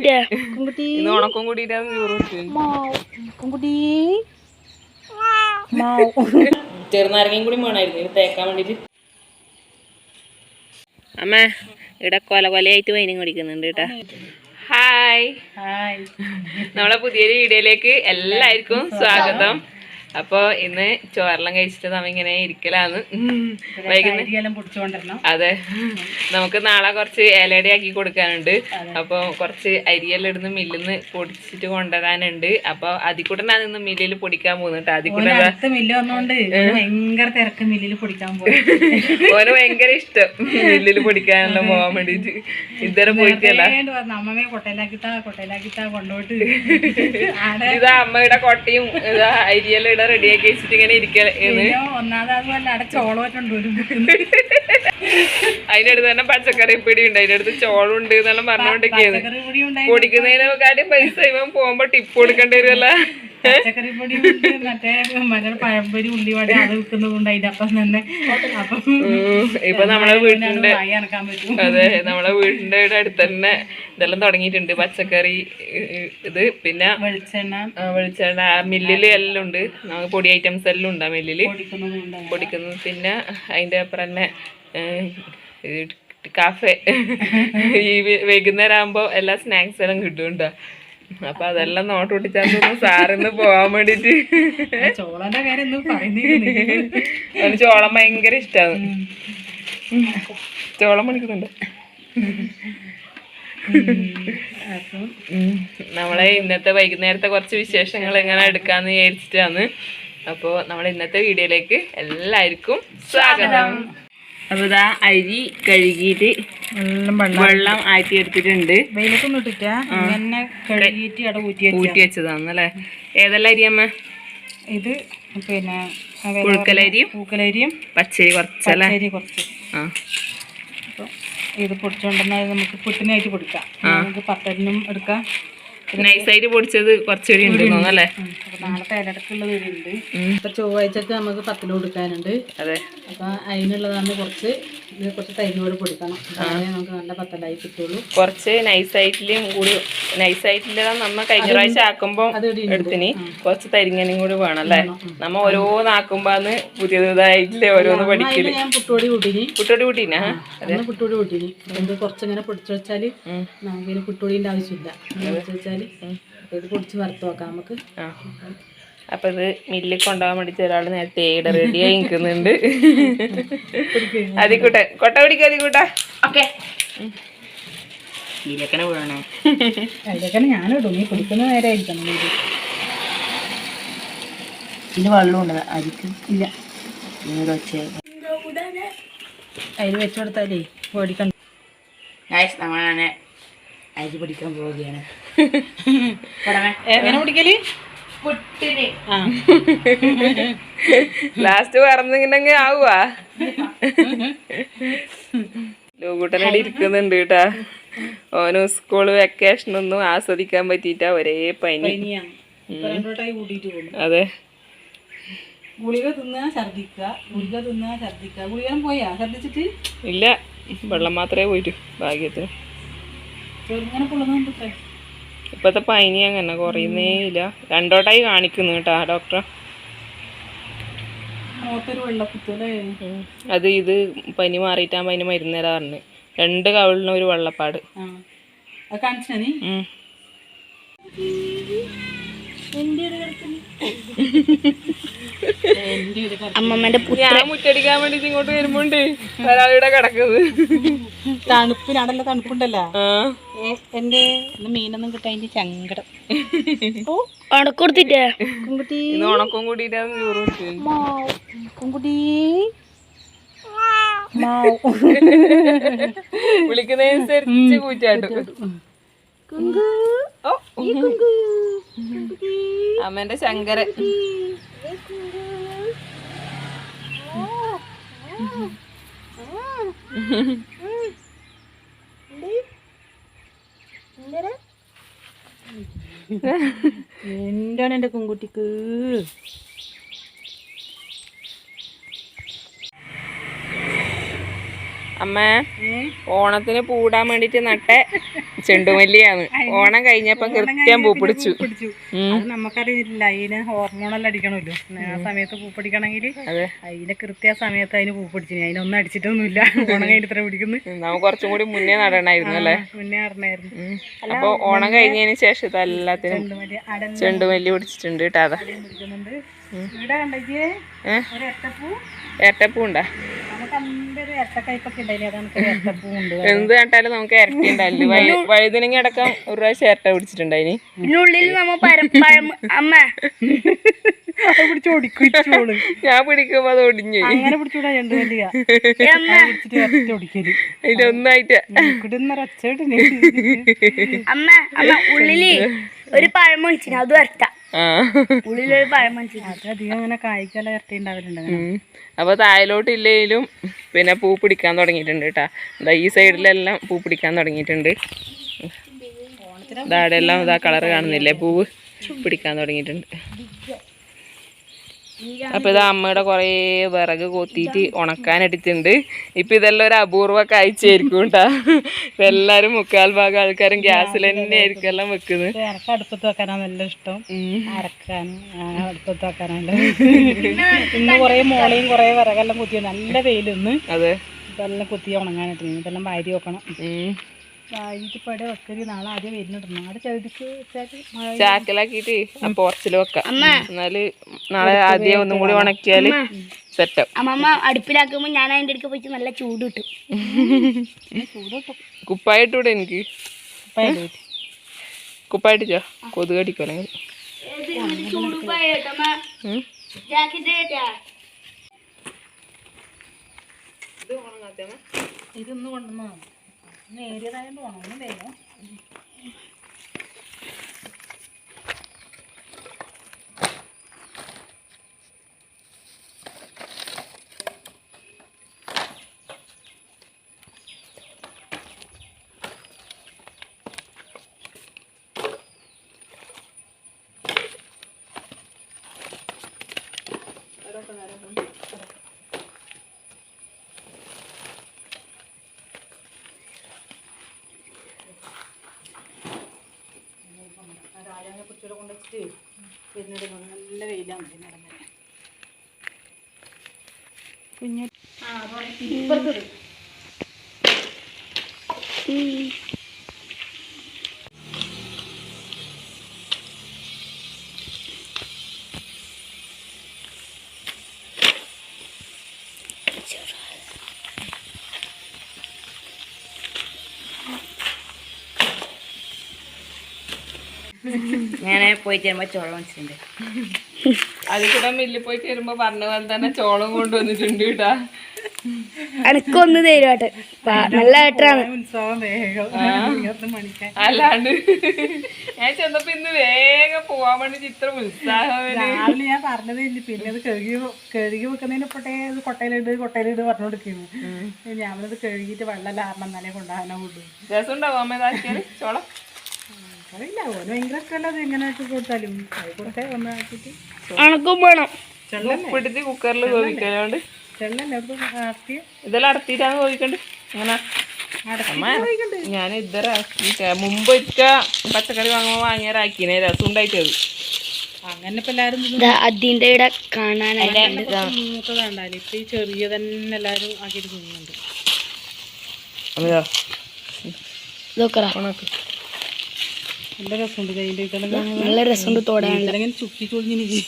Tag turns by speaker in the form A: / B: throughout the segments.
A: കൊടുത്തിട്ടേ
B: ഇന്ന് ഉണക്കം കൂടിയിട്ടാണ് ചോറ് ചെറുനാരങ്ങയും കൂടി വേണമായിരുന്നു ഇത് തേക്കാൻ വേണ്ടിട്ട്. അമ്മ ഇവിടെ കൊലയായിട്ട് വൈനും കുടിക്കുന്നുണ്ട് കേട്ടാ. ഹായ് നമ്മളെ പുതിയൊരു വീഡിയോയിലേക്ക് എല്ലാവർക്കും സ്വാഗതം. അപ്പോൾ ഇന്ന് ചോറെല്ലാം കഴിച്ചിട്ട് നമ്മ ഇങ്ങനെ ഇരിക്കലാന്ന്. വൈകുന്നേരം അതെ, നമുക്ക് നാളെ കുറച്ച് ഇലയുടെ ആക്കി കൊടുക്കാനുണ്ട്. അപ്പോൾ കുറച്ച് അരിയെല്ലാം ഇടുന്ന് മില്ലിന്ന് പൊടിച്ചിട്ട് കൊണ്ടുവരാനുണ്ട്. അപ്പോൾ അതിൽ കൂടെ ഞാൻ ഇന്ന് മില്ലിൽ പൊടിക്കാൻ പോകുന്നുണ്ട്. അതിൽ കൂടെ ഓന് ഭയങ്കര ഇഷ്ടം മില്ലിൽ പൊടിക്കാനെല്ലാം പോകാൻ വേണ്ടിട്ട്. ഇതുവരെ പോയിട്ടല്ല. ഇതാ അമ്മയുടെ കൊട്ടയും ഇതാ അരിയെല്ലാം ഇട റെഡിയാക്കി വെച്ചിട്ട് ഇങ്ങനെ ഇരിക്കല്. അതിന്റെ അടുത്ത് തന്നെ പച്ചക്കറി പിടി ഉണ്ട്, അതിന്റെ അടുത്ത് ചോളം ഉണ്ട് എന്നെല്ലാം പറഞ്ഞോണ്ടിരിക്കുന്നത്. പൊടിക്കുന്നതിനെക്കാട്ടി പൈസ ഇവൻ പോകുമ്പോ ടിപ്പ് കൊടുക്കേണ്ടി വരുമല്ല.
C: പച്ചക്കറിപ്പൊടി മറ്റേ പഴംപൊരി ഉള്ളിവട അത് വിൽക്കുന്നതുകൊണ്ട് അതിന്റെ അപ്പം തന്നെ.
B: ഇപ്പൊ നമ്മളെ വീടിന്റെ അതെ നമ്മളെ വീടിന്റെ അടുത്ത് തന്നെ ഇതെല്ലാം തുടങ്ങിയിട്ടുണ്ട്. പച്ചക്കറി ഇത് പിന്നെ വെളിച്ചെണ്ണ മില്ലില് എല്ലാം ഉണ്ട്. നമുക്ക് പൊടി ഐറ്റംസ് എല്ലാം ഉണ്ട് ആ മില്ലില് പൊടിക്കുന്നത്. പിന്നെ അതിന്റെ അപ്പുറം തന്നെ കാഫെ ഈ വൈകുന്നേരം ആകുമ്പോ എല്ലാ സ്നാക്സ് എല്ലാം കിട്ടുന്നുണ്ടോ. അപ്പൊ അതെല്ലാം നോട്ട് പൊട്ടിച്ചാൽ സാറിന്ന് പോവാൻ വേണ്ടിട്ട്.
C: ചോളന്റെ കാര്യം
B: അവന് ചോളം ഭയങ്കര ഇഷ്ടമാണ്. ചോളം പണിക്കുന്നുണ്ട്. നമ്മളെ ഇന്നത്തെ വൈകുന്നേരത്തെ കുറച്ച് വിശേഷങ്ങൾ എങ്ങനെ എടുക്കാന്ന് വിചാരിച്ചിട്ടാണ്. അപ്പോൾ നമ്മളെ ഇന്നത്തെ വീഡിയോയിലേക്ക് എല്ലാവർക്കും സ്വാഗതം. അപ്പോൾ ഇതാ അരി കഴുകിയിട്ട് വെള്ളം ആറ്റി എടുത്തിട്ടുണ്ട്.
C: വെയിലത്തൊന്നും ഇട്ടിട്ട് ഇങ്ങനെ കഴുകിയിട്ട് അവിടെ
B: ഊറ്റി വെച്ചതാണല്ലേ. ഏതെല്ലാം അരിയമ്മ? ഇത്
C: പിന്നെ
B: പൂക്കലരിയും പച്ചരി കുറച്ചല്ലേ.
C: കുറച്ച് അപ്പോൾ ഇത് പൊടിച്ചുകൊണ്ടെന്നാൽ നമുക്ക് പുട്ടിനായിട്ട് പൊടിക്കാം. നമുക്ക് പത്തലിനും എടുക്കാം.
B: നൈസായിട്ട് പൊടിച്ചത് കുറച്ചുകൂടി ഉണ്ട് തോന്നല്ലേ.
C: നാളത്തെ ഇലടക്കുള്ളത് ഉണ്ട്. ഇപ്പൊ ചൊവ്വാഴ്ചക്ക് നമുക്ക് പത്തിന് കൊടുക്കാനുണ്ട്.
B: അതെ,
C: അപ്പൊ അതിനുള്ളതാണ് കുറച്ച് തൈരിനോട് പൊടിക്കണം. നമുക്ക് നല്ല പത്തലായി കിട്ടുള്ളൂ.
B: കുറച്ച് നൈസായിട്ടിലും കൂടി നൈസായിട്ടില്ല നമ്മ കഴിഞ്ഞ പ്രാവശ്യം ആക്കുമ്പോ എടുത്തിന് കുറച്ച് തരിങ്ങനും കൂടി വേണം അല്ലേ. നമ്മ ഓരോന്നാക്കുമ്പോന്ന് പുതിയതായിട്ടില്ലേ ഓരോന്ന് പഠിക്കല്.
C: ഞാൻ പുട്ടുപൊടി കൂട്ടിനി
B: പുട്ടുപൊടി കൂട്ടീനി
C: ഇത് കുറച്ചിങ്ങനെ പൊടിച്ചു വെച്ചാല് നമുക്ക് പുട്ടുപൊടിന്റെ ആവശ്യമില്ല. വെച്ചാല് ഇത് പൊടിച്ച് വറുത്ത് വെക്കാം നമുക്ക്.
B: അപ്പൊ ഇത് മില്ലിൽ കൊണ്ടുപോകാൻ വേണ്ടിട്ട് ഒരാൾ നേരത്തെ റെഡിയായി നിൽക്കുന്നുണ്ട്. അതിക്കൂട്ടെ കൊട്ട പിടിക്കുക. അതിക്കൂട്ട ഓക്കെ ഇതിലേക്കനെ വീഴണേ.
C: അതിലേക്കനെ ഞാനിടും. നീ പിടിക്കുന്ന നേരെ ആയിരിക്കണം.
B: ഇതിന് വെള്ളമുണ്ട് അരിക്ക്
C: ഇല്ല.
B: അതിൽ വെച്ചു കൊടുത്താലേ പൊടിക്കണ്ട. നമ്മളാണ് അരി പൊടിക്കാൻ പോവുകയാണ്.
C: എങ്ങനെ പൊടിക്കല്?
B: പുട്ടിന് ലാസ്റ്റ് പറഞ്ഞിട്ടുണ്ടെങ്കിൽ ആവുക. ലൂകൂട്ടനടി ഇരിക്കുന്നുണ്ട് കേട്ടാ. ഓന് സ്കൂള് വെക്കേഷനൊന്നും ആസ്വദിക്കാൻ പറ്റിയിട്ടാ ഒരേ പനി. അതെ,
C: ഗുളിക തിന്നാ ഛർദിക്കുക. ഗുളിക പോയാ ഛർദിച്ചിട്ട്
B: ഇല്ല, വെള്ളം മാത്രമേ പോയിട്ടു ഭാഗ്യത്തിന്. ഇപ്പത്തെ പനി അങ്ങനെ കുറയുന്നേ ഇല്ല. 2 വട്ടമായി കാണിക്കുന്നു കേട്ടാ ഡോക്ടറെ. അത് ഇത് പനി മാറിയിട്ടാകുമ്പോ അതിന് മരുന്ന് തരാ പറഞ്ഞു. 2 കവിളിന് ഒരു വെള്ളപ്പാട്.
A: അമ്മമ്മന്റെ
B: ഞാൻ മുറ്റടിക്കാൻ വേണ്ടിട്ട് ഇങ്ങോട്ട് വരുമ്പോണ്ട് ഒരാളിവിടെ കിടക്കുന്നത്.
C: തണുപ്പിനാണല്ലോ, തണുപ്പുണ്ടല്ലോ. എന്റെ മീനൊന്നും കിട്ടാൻ സങ്കടം.
A: ഉണക്കൊടുത്തിട്ടേ
B: ഇന്ന് ഉണക്കം കൂടിയിട്ടാണ് ചോറ്
C: കുങ്കുട്ടി
B: വിളിക്കുന്നതനുസരിച്ച് കൂറ്റാട്ടു. അമ്മേന്റെ ശങ്കരൻ.
C: എന്താണ് എന്റെ കുങ്കുട്ടിക്ക്?
B: അമ്മ ഓണത്തിന് പൂടാൻ വേണ്ടിട്ട് നട്ട ചെണ്ടുമല്ലിയാണ്. ഓണം കഴിഞ്ഞപ്പോ കൃത്യം പൂ പിടിച്ചു.
C: നമുക്കറിയില്ല, അതിന് ഹോർമോണെല്ലാം അടിക്കണമല്ലോ ആ സമയത്ത് പൂ പിടിക്കണമെങ്കിൽ. അതിന്റെ കൃത്യ സമയത്ത് അതിന് പൂ പിടിച്ചു. അതിനൊന്നും അടിച്ചിട്ടൊന്നുമില്ല. ഓണം കഴിഞ്ഞിട്ട് ഇത്ര പിടിക്കുന്നു.
B: നമുക്ക് കുറച്ചും കൂടി മുന്നേ നടണമായിരുന്നു അല്ലേ?
C: മുന്നേ നടണമായിരുന്നു.
B: അപ്പൊ ഓണം കഴിഞ്ഞതിന് ശേഷം ഇതെല്ലാത്തിനും ചെണ്ടുമല്ലി പിടിച്ചിട്ടുണ്ട് കേട്ടോ. അതാ ഏട്ടപ്പൂ ഉണ്ടാ? എന്ത് കേട്ടാലും നമുക്ക് ഇരട്ടി ഉണ്ടാവില്ല. വഴുതനങ്ങ അടക്കം ഒരു പ്രാവശ്യം ഇരട്ട പിടിച്ചിട്ടുണ്ടായിന്. ഞാൻ പിടിക്കുമ്പോ അത് ഒടിഞ്ഞു. അതിന്റെ ഒന്നായിട്ട്
A: ഉള്ളില് ഒരു പഴം മേടിച്ചിന്, അത് വരട്ടാ. ഉള്ളിലൊരു പഴം
C: അധികം അങ്ങനെ കായ്ക്കല ഇരട്ടി ഉണ്ടാവലുണ്ട്.
B: അപ്പൊ താഴോട്ട് ഇല്ലെങ്കിലും പിന്നെ പൂ പിടിക്കാൻ തുടങ്ങിയിട്ടുണ്ട് കേട്ടാ. ഈ സൈഡിലെല്ലാം പൂ പിടിക്കാൻ തുടങ്ങിയിട്ടുണ്ട്. ഇതാടെ എല്ലാം ഇതാ കളറ് കാണുന്നില്ലേ, പൂവ് പിടിക്കാൻ തുടങ്ങിയിട്ടുണ്ട്. അപ്പൊ ഇത് അമ്മയുടെ കൊറേ വിറക് കൊത്തിയിട്ട് ഉണക്കാനെടുത്തിട്ടുണ്ട്. ഇപ്പൊ ഇതെല്ലാം ഒരു അപൂർവ കാഴ്ചയായിരിക്കും കേട്ടാ. ഇപ്പൊ എല്ലാരും 3/4 ഭാഗം ആൾക്കാരും ഗ്യാസിൽ തന്നെ ആയിരിക്കും എല്ലാം വെക്കുന്നത്.
C: എനിക്ക് അടുപ്പത്ത് വെക്കാനാ നല്ല ഇഷ്ടം, അരക്കാനും അടുപ്പത്ത് വെക്കാനല്ല. ഇന്ന് കൊറേ മോളയും കൊറേ വിറകെല്ലാം കുത്തി, നല്ല വെയിലൊന്ന്.
B: അതെ,
C: ഇതെല്ലാം കുത്തി ഉണങ്ങാനായിട്ട് ഇതെല്ലാം വാരി വെക്കണം. വാരിപ്പടെ വെക്കല് നാളെ ആദ്യം വരുന്നിടണം. അവിടെ ചെടിക്ക്
B: ചാക്കിലാക്കിട്ട് പോർച്ചിൽ വെക്കാം. എന്നാല് നാളെ ആദ്യം ഒന്നും കൂടി ഉണക്കിയാല് സെറ്റാവും.
A: അമ്മ അടുപ്പിലാക്കുമ്പോ ഞാൻ അതിന്റെ അടുക്ക് പോയിട്ട് നല്ല ചൂട് കിട്ടും.
B: കുപ്പായിട്ടൂടെ എനിക്ക്? കുപ്പായിട്ടിച്ചോ? കൊതുക് കടിക്കോ?
C: ഇതൊന്നും കൊണ്ടുവന്നോ നേരിയതായത് ഉണങ്ങും വേഗം. കുട്ടികളെ കൊണ്ടുവച്ചിട്ട് വരുന്നിടുന്നു. നല്ല വെയിലാണ് കുഞ്ഞ്.
A: ഞാൻ പോയിട്ട് വരുമ്പോ ചോളം വെച്ചിട്ടുണ്ട്.
B: അതിൽ കൂടെ മില്ലിൽ പോയി വരുമ്പോ പറഞ്ഞ പോലെ തന്നെ ചോളം കൊണ്ടുവന്നിട്ടുണ്ട് കേട്ടാ.
A: അനക്കൊന്ന് തരുവാട്ടെ, നല്ല ഏട്ടാണ്.
C: ഉത്സവം വേഗം
B: അല്ലാണ്ട് ഞാൻ ചെന്നപ്പോ ഇന്ന് വേഗം പോവാൻ വേണ്ടി ചിത്ര ഉത്സാഹം.
C: രാവിലെ ഞാൻ പറഞ്ഞതേ ഇല്ല. പിന്നെ അത് കഴുകി വെക്കുന്നതിന് പൊട്ടേ കൊട്ടയിലിട് പറഞ്ഞു കൊടുക്കുന്നു. ഞാനത് കഴുകിയിട്ട് വെള്ളം ആറണം എന്നാലേ കൊണ്ടുപോകാനോ കൊണ്ടു.
B: രസം ഉണ്ടാവും അമ്മ ഇതാക്കിയാല് ചോളം?
C: അറിയില്ല, ഓന് ഭയങ്കര ഇഷ്ടമല്ല. അത് എങ്ങനെ ആക്കി കൊടുത്താലും ആയിക്കോട്ടെ ഒന്ന് ആക്കിയിട്ട്
A: അണക്കും വേണം.
B: ഉപ്പിട്ടിട്ട് കുക്കറിൽ വേവിക്കലോണ്ട് ഇതെല്ലാം അടത്തിയിട്ടാണ് വേവിക്കണ്ട്. അങ്ങനെ ഞാൻ ഇതര മുമ്പ് ഒരിക്ക പച്ചക്കറി വാങ്ങിയാറാക്കിനെ രസം ഉണ്ടായിട്ട്. അത്
C: അങ്ങനെ ഇപ്പൊ എല്ലാരും
A: അതിന്റെ ഇവിടെ കാണാനായിട്ട്
C: മൂത്തതാണ്ടാല് ഇപ്പൊ ഈ ചെറിയ തന്നെ എല്ലാരും ആക്കിയിട്ട് തിന്നുന്നുണ്ട്. നല്ല രസമുണ്ട്.
A: നല്ല രസമുണ്ട് തോടാൻ.
C: ചുക്കി ചൊളിഞ്ഞിരിക്കും.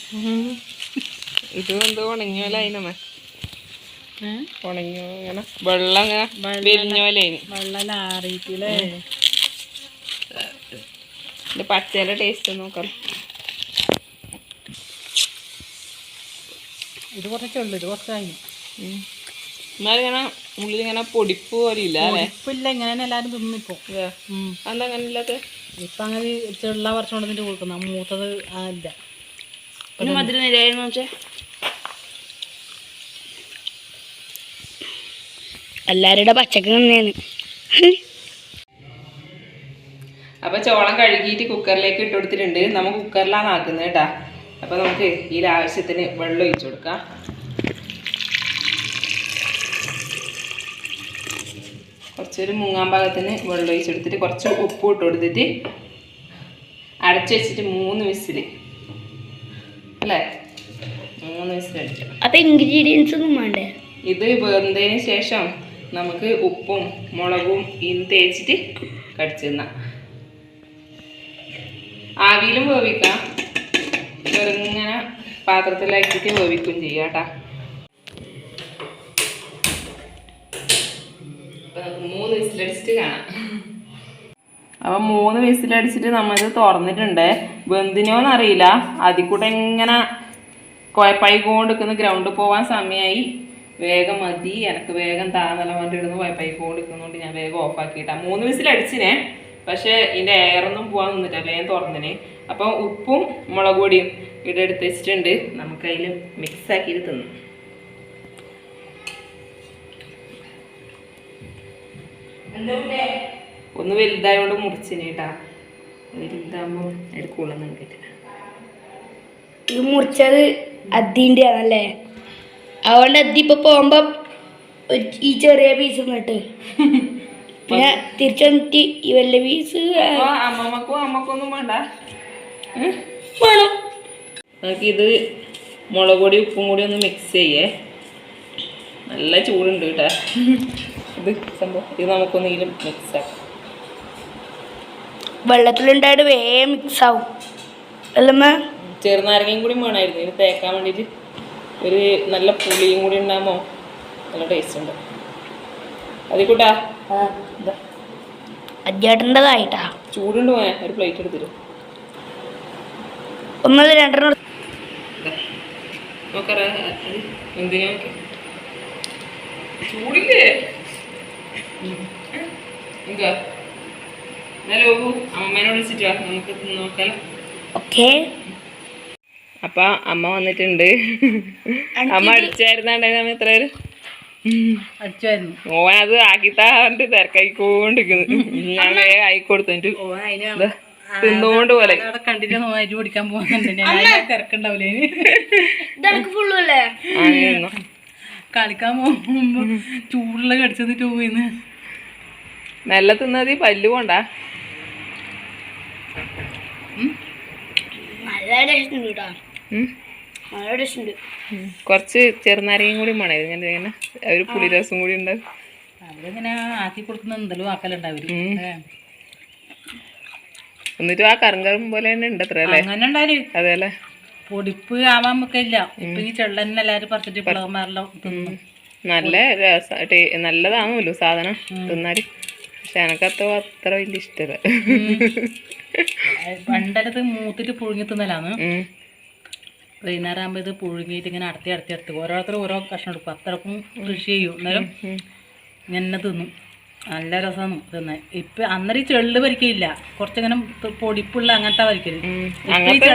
B: ഇത് എന്തോ ഉണങ്ങിയോല അതിനമ്മ ഉണങ്ങിയോ ഇങ്ങനെ വെള്ളം ഇങ്ങനെ വിരിഞ്ഞോലെ
C: വെള്ളം ആറിയിട്ടില്ലേ.
B: ഇത് പച്ചയുടെ ടേസ്റ്റ് നോക്കാം.
C: ഇത് കുറച്ചുള്ളൂ, ഇത് കുറച്ചായി.
B: എന്നാലും ഇങ്ങനെ ഉള്ളിലിങ്ങനെ പൊടിപ്പ് പോലെ ഇല്ല അല്ലേ?
C: ഇപ്പില്ല, ഇങ്ങനെ എല്ലാരും തിന്നിപ്പോ.
B: അതെന്താ അങ്ങനെ ഇല്ലാത്ത?
C: ഇപ്പൊ അങ്ങനെ ചെള്ള വർഷം കൊണ്ടിട്ട് കൊടുക്കുന്ന മൂത്തത് ഇല്ല.
A: മധുരം നിരായിരുന്നു വെച്ചേ എല്ലാവരുടെ പച്ചക്ക് തന്നെയാണ്.
B: അപ്പൊ ചോളം കഴുകിയിട്ട് കുക്കറിലേക്ക് ഇട്ട് കൊടുത്തിട്ടുണ്ട്. നമ്മൾ കുക്കറിലാണ് ആക്കുന്നത് കേട്ടാ. അപ്പൊ നമുക്ക് ഇതിൽ ആവശ്യത്തിന് വെള്ളം ഒഴിച്ചു കൊടുക്കാം. കുറച്ചൊരു മുങ്ങാൻ പാകത്തിന് വെള്ളം ഒഴിച്ചെടുത്തിട്ട് കുറച്ച് ഉപ്പ് ഇട്ട് കൊടുത്തിട്ട് അടച്ചു വെച്ചിട്ട് 3 വിസിൽ അല്ലേ 3 വിസിൽ അടിക്കണം.
A: അപ്പൊ ഇൻഗ്രീഡിയൻസ് ഒന്നും വേണ്ടേ?
B: ഇത് വെന്തതിന് ശേഷം നമുക്ക് ഉപ്പും മുളകും തേച്ചിട്ട് കടിച്ചു തിന്നാം. ആവിയിലും വേവിക്കാം, ചെറുങ്ങനെ പാത്രത്തിലാക്കിയിട്ട് വേവിക്കും ചെയ്യാം കേട്ടോ. അപ്പം 3 വിസിലടിച്ചിട്ട് കാണാം. അപ്പം 3 വിസിലടിച്ചിട്ട് നമ്മളിത് തുറന്നിട്ടുണ്ട്. വെന്തിനോന്നറിയില്ല, അതിൽ കൂടെ ഇങ്ങനെ കുഴപ്പമായിക്കൊണ്ടിരിക്കുന്ന ഗ്രൗണ്ടിൽ പോകാൻ സമയമായി. വേഗം മതി എനിക്ക് വേഗം താന്നെല്ലാം വേണ്ടി ഇടുന്ന് കുഴപ്പമായിക്കൊണ്ടിരിക്കുന്നതുകൊണ്ട് ഞാൻ വേഗം ഓഫാക്കിയിട്ടാണ്. 3 വിസിലടിച്ചിനെ, പക്ഷേ ഇതിൻ്റെ എയറൊന്നും പോകാൻ നിന്നില്ല, വേഗം തുറന്നിനെ. അപ്പം ഉപ്പും മുളക് പൊടിയും ഇവിടെ എടുത്ത് വെച്ചിട്ടുണ്ട്, നമുക്കതിൽ മിക്സാക്കിയിട്ട് തിന്നും. ഒന്ന് വലുതായോണ്ട് മുറിച്ചിന് കേട്ടാ, വലുതാകുമ്പോൾ എടുക്കുള്ളൂ കേട്ടില്ല.
A: ഇത് മുറിച്ചത് അദ്ദിൻ്റെ ആണല്ലേ, അതുകൊണ്ട് അദ്ദി ഇപ്പൊ പോകുമ്പോ ഈ ചെറിയ പീസ് എന്നിട്ട് പിന്നെ തിരിച്ചു വന്നിട്ട് ഈ വലിയ പീസ്
B: അമ്മമ്മക്കും അമ്മക്കൊന്നും വേണ്ട
A: വേണം.
B: നമുക്കിത് മുളക് പൊടി ഉപ്പും കൂടി ഒന്ന് മിക്സ് ചെയ്യേ. നല്ല ചൂടുണ്ട് കേട്ടാ ഇത് സംഭവം. ഇത് നമുക്കൊന്നെങ്കിലും മിക്സ് ആക്കാം.
A: വെള്ളത്തിലുണ്ടായിട്ട് വേഗം മിക്സ് ആവും അല്ലമ്മ.
B: ചെറുനാരങ്ങയും കൂടി വേണമായിരുന്നു ഇത് തേക്കാൻ വേണ്ടിയിട്ട്. ഒരു നല്ല പുളിയും കൂടി ഉണ്ടാകുമ്പോൾ നല്ല ടേസ്റ്റ് ഉണ്ട്. അതിൽ കൂട്ടാ
A: അജ്ജേട്ടൻ്റെതായിട്ടാ
B: ചൂടുണ്ട് പോയാ. ഒരു പ്ലേറ്റ് എടുത്തിട്ട്
A: 1 2
B: നോക്കറ എന്തിനാ ചൂടില്ലേ എന്താ ഹലോ അമ്മേനെ വിളിച്ചിട്ടാ നമുക്ക് നോക്കാം.
A: ഓക്കെ.
B: അപ്പൊ അമ്മ വന്നിട്ടുണ്ട്. അമ്മ അടിച്ചായിരുന്നുണ്ടെങ്കിൽ എത്ര പേര്
C: അടിച്ചായിരുന്നു.
B: ഓൻ അത് ആക്കിത്താണ്ട് തിരക്കായിക്കൊണ്ടിരിക്കുന്നു. ഞാൻ വേഗം ആയിക്കൊടുത്തിട്ട് തിന്നോണ്ട് പോലെ
C: കണ്ടിട്ട് അരി പൊടിക്കാൻ പോകുന്നുണ്ട്. തിരക്കുണ്ടാവില്ലേ കളിക്കാൻ പോകുമ്പോ ചൂടുള്ള കടിച്ചെന്നിട്ട് പോയിന്ന്.
B: നല്ല തിന്നത് പല്ലു കൊണ്ടാ. കുറച്ച് ചെറുനാരങ്ങയും കൂടി വേണം. ഇങ്ങനെ ഇങ്ങനെ ഒരു പുളിരസം കൂടി ഉണ്ടാവും.
C: അവരിങ്ങനെ ആക്കി കൊടുക്കുന്ന എന്തെങ്കിലും ആക്കലുണ്ടാവും.
B: എന്നിട്ട് ആ കറുങ്കറും പോലെ തന്നെ ഉണ്ട് അത്ര അല്ലേ?
C: അങ്ങനെ ഉണ്ടായി.
B: അതെ അല്ലേ?
C: പൊടിപ്പ് ആവാൻ നമുക്കില്ല. ഇപ്പൊ ഈ ചെള്ളന്നെ എല്ലാരും പറിച്ചിട്ട് പിള്ളമാരെല്ലാം തിന്നു.
B: നല്ല രസ നല്ലതാണല്ലോ സാധനം തിന്നാല്. പക്ഷെ എനക്കത്ര അത്ര വലിയ ഇഷ്ടല്ല.
C: പണ്ടലത്ത് മൂത്തിട്ട് പുഴുങ്ങി തിന്നലാണ്. വൈകുന്നേരം ആകുമ്പോൾ ഇത് പുഴുങ്ങിയിട്ട് ഇങ്ങനെ അടുത്ത് ഓരോരുത്തർ ഓരോ കഷ്ണം എടുക്കും. അത്രക്കും കൃഷി ചെയ്യും. അന്നേരം ഇങ്ങനെ തിന്നും. നല്ല രസമാണ് തിന്നാൻ. ഇപ്പൊ അന്നേരം ഈ ചെള്ള് പരിക്കയില്ല, കുറച്ചിങ്ങനെ പൊടിപ്പുള്ള അങ്ങനത്തെ പരിക്കല്. അങ്ങനത്തെ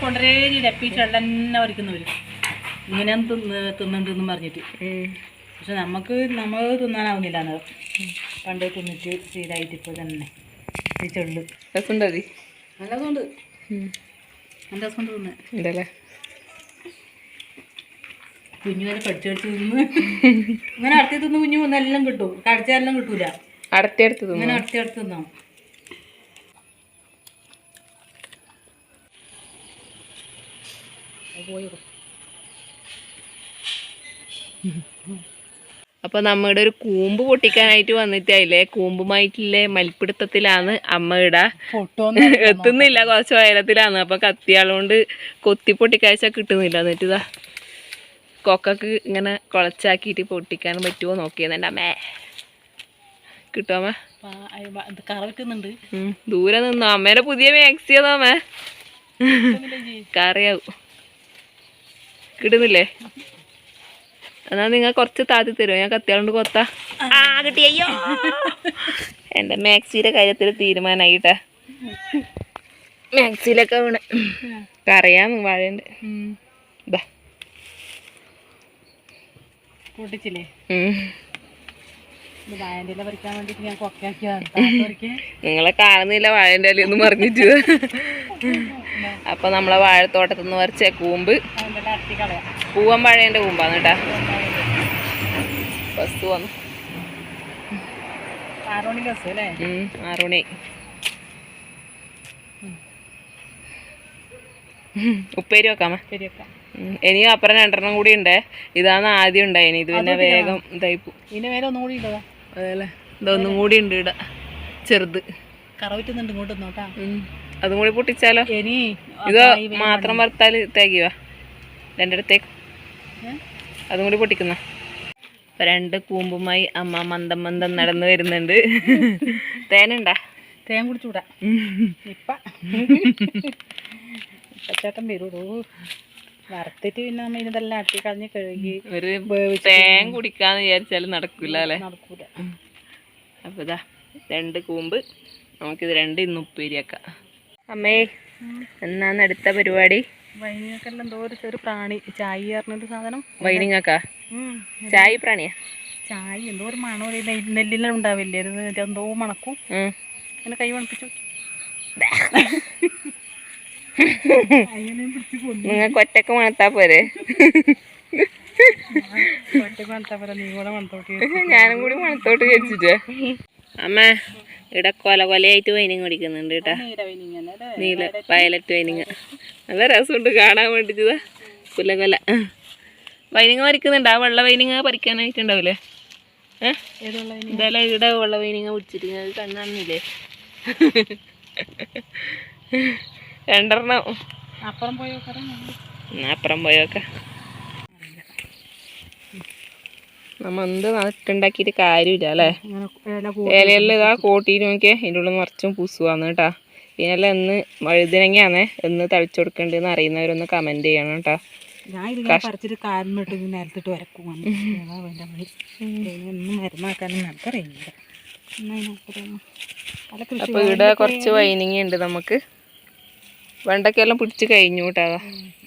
C: കൊണ്ടുവരേയില്ല. ഇപ്പൊ ഈ ചെള്ളന്നെ വരയ്ക്കുന്നവര് ഇങ്ങനെ തിന്നുണ്ടെന്ന് പറഞ്ഞിട്ട്. പക്ഷെ നമ്മൾ തിന്നാനാവുന്നില്ല. അന്നേരം പണ്ട് തിന്നിട്ട് ശീലമായിട്ട് ഇപ്പോൾ തന്നെ ഈ ചെള്ള്
B: രസമുണ്ട്.
C: നല്ലതുകൊണ്ട് നല്ല രസമുണ്ട് തിന്നെ. കുഞ്ഞു വരെ കടിച്ചു തിന്ന് ഇങ്ങനെ അടുത്ത് തിന്ന് കുഞ്ഞു എല്ലാം കിട്ടും. കടിച്ചാലെല്ലാം കിട്ടൂല. ഇങ്ങനെ അടുത്ത് തിന്നാം.
B: അപ്പൊ നമ്മുടെ ഒരു കൂമ്പ് പൊട്ടിക്കാനായിട്ട് വന്നിട്ടായില്ലേ, കൂമ്പുമായിട്ടില്ലേ മൽപ്പിടുത്തത്തിലാണ് അമ്മയുടെ. എത്തുന്നില്ല, കുറച്ച് വയലത്തിലാണ്. അപ്പൊ കത്തിയാളുകൊണ്ട് കൊത്തി പൊട്ടിക്കാഴ്ച കിട്ടുന്നില്ല. എന്നിട്ട് ഇതാ കൊക്കക്ക് ഇങ്ങനെ കുളച്ചാക്കിയിട്ട് പൊട്ടിക്കാൻ പറ്റുമോ നോക്കിയെന്ന് എൻ്റെ അമ്മേ. കിട്ടുമോ അമ്മ?
C: കറവിക്കുന്നുണ്ട്.
B: ദൂരെ നിന്നോ അമ്മേനെ പുതിയ മാക്സി അതോ അമ്മ? കറിയാവും. കിട്ടുന്നില്ലേ? എന്നാ നിങ്ങൾ കുറച്ച് താത്തി തരുമോ? ഞാൻ കത്തിയാളുകൊണ്ട് കൊത്താ. ആ കിട്ടി. അയ്യോ എൻ്റെ മാക്സിയുടെ കാര്യത്തിൽ തീരുമാനമായിട്ടാ. മാക്സിയിലൊക്കെ വീണ് കറിയാന്ന് വാഴയുണ്ട്. ഇതാ
C: പൊട്ടിച്ചില്ലേ?
B: നിങ്ങളെ കാണുന്നില്ല വാഴന്റെ അലയൊന്നും പറഞ്ഞിട്ട്. അപ്പൊ നമ്മളെ വാഴത്തോട്ടത്തിൽ നിന്ന് പറിച്ച കൂമ്പ് പൂവൻ വാഴേന്റെ കൂമ്പാണ് കേട്ടാ. ബസ് വന്നു.
C: 6 മണി ബസ് അല്ലേ?
B: 6 മണി. ഉപ്പേരി വെക്കാമേ. ഇനിയും അപ്പുറം 2 കൂടി ഉണ്ടേ. ഇതാണ് ആദ്യം ഉണ്ടായിന്. ഇത് പിന്നെ വേഗം ഇതായിപ്പോ.
C: ഇതിന്റെ മേലെ ഒന്നും കൂടി ഉണ്ടോ?
B: അതല്ലേ, ഇതൊന്നും കൂടി ഉണ്ട് ഇവിടെ ചെറുത്.
C: കറവറ്റുന്നുണ്ട് ഇങ്ങോട്ട് നോട്ടാ.
B: അതും കൂടി പൊട്ടിച്ചാലോ?
C: ഇനി
B: ഇത് മാത്രം വറുത്താൽ തേക്കുവാ 2 അതും കൂടി പൊട്ടിക്കുന്ന. ഇപ്പൊ 2 കൂമ്പുമായി അമ്മ മന്ദം മന്ദം നടന്നു വരുന്നുണ്ട്. തേനുണ്ടാ?
C: തേൻ കുടിച്ചൂടാ ഇപ്പ. ചേട്ടൻ വരുള്ളൂ വറുത്തിട്ട് പിന്നെ നമ്മ ഇതെല്ലാം അട്ടി കളഞ്ഞ് കഴുകി
B: ഒരു തേൻ കുടിക്കാന്ന് വിചാരിച്ചാലും നടക്കൂല അല്ലേ?
C: നടക്കൂല.
B: അപ്പൊ ഇതാ 2 കൂമ്പ്. നമുക്കിത് 2 ഇന്ന് ഉപ്പേരിയാക്കാം. അമ്മേ, എന്നാന്ന് അടുത്ത പരിപാടി?
C: വൈനിങ്ങക്കെല്ലാം എന്തോ ഒരു ചെറു പ്രാണി ചായ പറഞ്ഞൊരു സാധനം.
B: വൈനിങ്ങക്കാ? ചായ പ്രാണിയാ?
C: ചായ എന്തോ ഒരു മണം നെല്ലിലും ഉണ്ടാവില്ലേ, എന്തോ മണക്കും. അങ്ങനെ കൈ മണപ്പിച്ചു.
B: നിങ്ങൾക്ക് ഒറ്റക്ക് മണത്താ പോരെ?
C: ഒറ്റക്ക് മണത്താ പോരാ, നീ കൂടെ മണത്തോട്ട്.
B: ഞാനും കൂടി മണത്തോട്ട് വിചാരിച്ചിട്ട്. അമ്മ ഇവിടെ കൊലയായിട്ട് വൈനിങ് കുടിക്കുന്നുണ്ട് കേട്ടാ. നീല വയലറ്റ് വൈനിങ് നല്ല രസമുണ്ട് കാണാൻ വേണ്ടിച്ചതാ. കൊല വൈനിങ് പറിക്കുന്നുണ്ട്. ആ വെള്ള വൈനിങ് പറിക്കാനായിട്ടുണ്ടാവില്ലേ? ഇതെല്ലാം ഇവിടെ വെള്ള വൈനിങ് പിടിച്ചിട്ട് അത് കണ്ണാന്നില്ലേ? 2
C: അപ്പുറം
B: പോയോക്ക. നമ്മ എന്ത് നട്ടുണ്ടാക്കിയിട്ട് കാര്യമില്ല അല്ലേ? ഇലയെല്ലാം ഇതാ കോട്ടിയിട്ട് നോക്കിയേ. ഇതിൻ്റെ ഉള്ളിൽ നിറച്ചും പൂസുവാന്ന് കേട്ടാ. പിന്നെല്ലാം എന്ന് വഴുതിനങ്ങയാന്നേ എന്ന് തളിച്ചു കൊടുക്കണ്ടെന്ന് അറിയുന്നവരൊന്ന് കമന്റ് ചെയ്യണം കേട്ടാ.
C: ഞാൻ ഇതിങ്ങനെ പറിച്ചിട്ട് കാലിനിട്ട് നിലത്തിട്ട് വരക്കും. മരുന്നാക്കാനും നമുക്കറിയില്ല.
B: അപ്പൊ ഇവിടെ കുറച്ച് വൈനിങ് ഉണ്ട് നമുക്ക്. വെണ്ടക്കെല്ലാം പിടിച്ച് കഴിഞ്ഞു കേട്ടാ.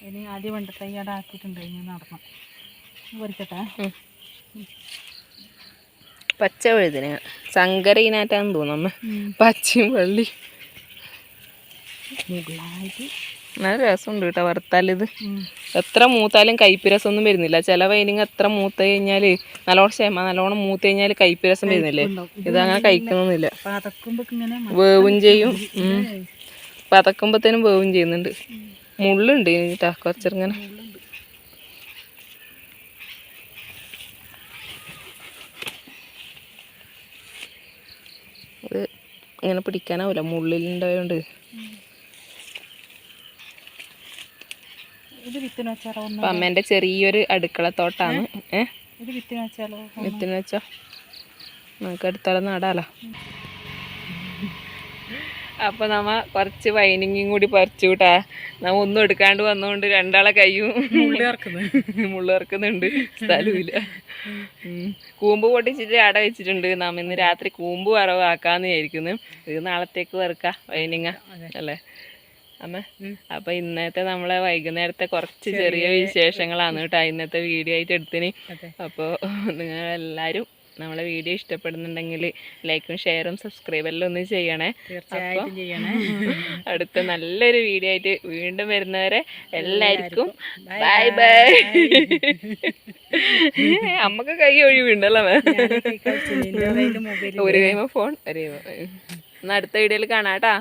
C: ഇനി ആദ്യം വെണ്ടത്തൈ അവിടെ ആക്കിയിട്ടുണ്ട്. ഇനി നടണം പറിക്കട്ടെ.
B: പച്ച വഴുതിന സങ്കര ഇതിനകത്താന്ന് തോന്നുന്നു. പച്ചയും വെള്ളി നല്ല രസമുണ്ട് കേട്ടോ വറുത്താലിത്. എത്ര മൂത്താലും കയ്പ്പ് രസമൊന്നും വരുന്നില്ല. ചില വൈനിങ് എത്ര മൂത്ത് കഴിഞ്ഞാല് നല്ലോണം മൂത്ത് കഴിഞ്ഞാല് കയ്പ്പ് രസം വരുന്നില്ലേ? ഇതങ്ങനെ കഴിക്കണമെന്നില്ല. വേവും ചെയ്യും. പതക്കുമ്പത്തേനും വേവും ചെയ്യുന്നുണ്ട്. മുള്ളുണ്ട് കേട്ടാ കുറച്ചിങ്ങനെ. ഇത് ഇങ്ങനെ പിടിക്കാനാവില്ല മുള്ളിലുണ്ടായോണ്ട്. അപ്പൊ അമ്മേന്റെ ചെറിയൊരു അടുക്കളത്തോട്ടാണ്. വിത്തിന് വെച്ചോ, നമുക്ക് അടുത്തോളം നടാലോ. അപ്പൊ നമ്മ കുറച്ച് വൈനിങ്ങും കൂടി പറിച്ചു കൂട്ടാ. നമ്മ ഒന്നും എടുക്കാണ്ട് വന്നോണ്ട് 2 കയ്യും മുള്ളു ഇറക്കുന്നുണ്ട്. സ്ഥലമില്ല. കൂമ്പ് പൊട്ടിച്ചിട്ട് അട വെച്ചിട്ടുണ്ട്. നമ്മ ഇന്ന് രാത്രി കൂമ്പ് വറവാക്കാന്ന് വിചാരിക്കുന്നു. ഇത് നാളത്തേക്ക് വറുക്കാം വൈനിങ്ങ അല്ലേ അമ്മ? അപ്പൊ ഇന്നത്തെ നമ്മളെ വൈകുന്നേരത്തെ കുറച്ച് ചെറിയ വിശേഷങ്ങളാണ് കേട്ടോ ഇന്നത്തെ വീഡിയോ ആയിട്ട് എടുത്തിന്. അപ്പോൾ നിങ്ങളെല്ലാവരും നമ്മളെ വീഡിയോ ഇഷ്ടപ്പെടുന്നുണ്ടെങ്കിൽ ലൈക്കും ഷെയറും സബ്സ്ക്രൈബ് എല്ലാം ഒന്ന് ചെയ്യണേ. അടുത്ത നല്ലൊരു വീഡിയോ ആയിട്ട് വീണ്ടും വരുന്നവരെ എല്ലാവർക്കും ബൈ ബൈ. അമ്മക്ക് കൈ ഒഴിവുണ്ടല്ലോ. ഒരു കൈമ ഫോൺ, ഒരു കൈമ. അടുത്ത വീഡിയോയിൽ കാണാട്ടാ.